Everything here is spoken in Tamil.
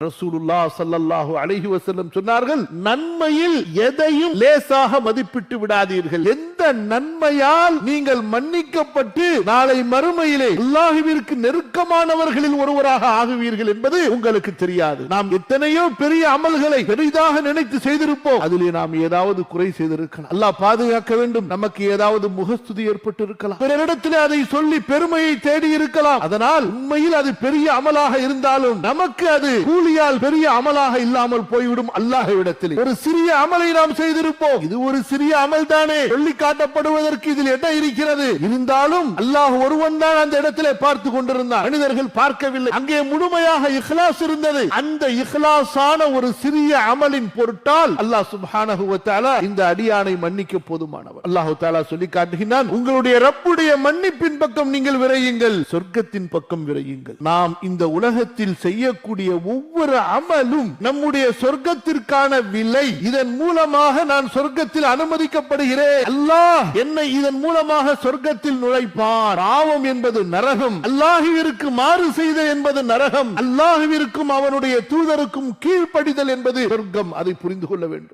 ரசூலுல்லாஹ் ஸல்லல்லாஹு அலைஹி வஸல்லம் சொன்னார்கள், நன்மையில் எதையும் லேசாக மதிப்பிட்டு விடாதீர்கள். எந்த நன்மையால் நீங்கள் மன்னிக்கப்பட்டு நாளை மறுமையிலே அல்லாஹ்விற்கு நெருக்கமானவர்களில் ஒருவராக ஆகுவீர்கள் என்பது உங்களுக்கு தெரியாது. நாம் எத்தனையோ பெரிய அமல்களை பெரிதாக நினைத்து செய்திருப்போம், அதிலே நாம் ஏதாவது குறை செய்திருக்கலாம். அல்லாஹ் பாதுகாக்க வேண்டும். நமக்கு ஏதாவது முகஸ்துதி ஏற்பட்டு இருக்கலாம், பிறரிடத்திலே அதை சொல்லி பெருமையை தேடி இருக்கலாம். அதனால் உண்மையில் அது பெரிய அமலாக இருந்தாலும் நமக்கு அது பெரிய அமலாக இல்லாமல் போய்விடும். அல்லாஹ்விடத்தில் ஒரு சிறிய அமலை நாம் செய்திருப்போம், இது ஒரு சிறிய அமல் தானே, சொல்லி காட்டப்படுவதற்கு இதில் என்ன இருக்கிறது? இருந்தாலும் அல்லாஹ் ஒருவன் தான் அந்த இடத்திலே பார்த்து கொண்டிருந்தார், மனிதர்கள் பார்க்கவில்லை. அங்கே முழுமையாக இஹ்லாஸ் இருந்தது. அந்த இஹ்லாஸான ஒரு சிறிய அமலின் பொருட்டால் அல்லாஹ் சுப்ஹானஹு வ தஆலா இந்த அடியானை மன்னிக்க போதுமானவர். அல்லாஹ் தஆலா சொல்லி காட்டுகிறான், உங்களுடைய ரப்புடைய மன்னிப்பின் பக்கம் நீங்கள் விரையுங்கள், சொர்க்கத்தின் பக்கம் விரையுங்கள். நாம் இந்த உலகத்தில் செய்யக்கூடிய ஒவ்வொரு அமலும் நம்முடைய சொர்க்கத்திற்கான விலை. இதன் மூலமாக நான் சொர்க்கத்தில் அனுமதிக்கப்படுகிறேன், அல்லாஹ் என்னை இதன் மூலமாக சொர்க்கத்தில் நுழைப்பான். பாவம் என்பது நரகம், அல்லாஹ்விற்கு மாறு செய்த என்பது நரகம், அல்லாஹ்விற்கும் அவனுடைய தூதருக்கும் கீழ்ப்படிதல் என்பது சொர்க்கம். அதை புரிந்து கொள்ள வேண்டும்.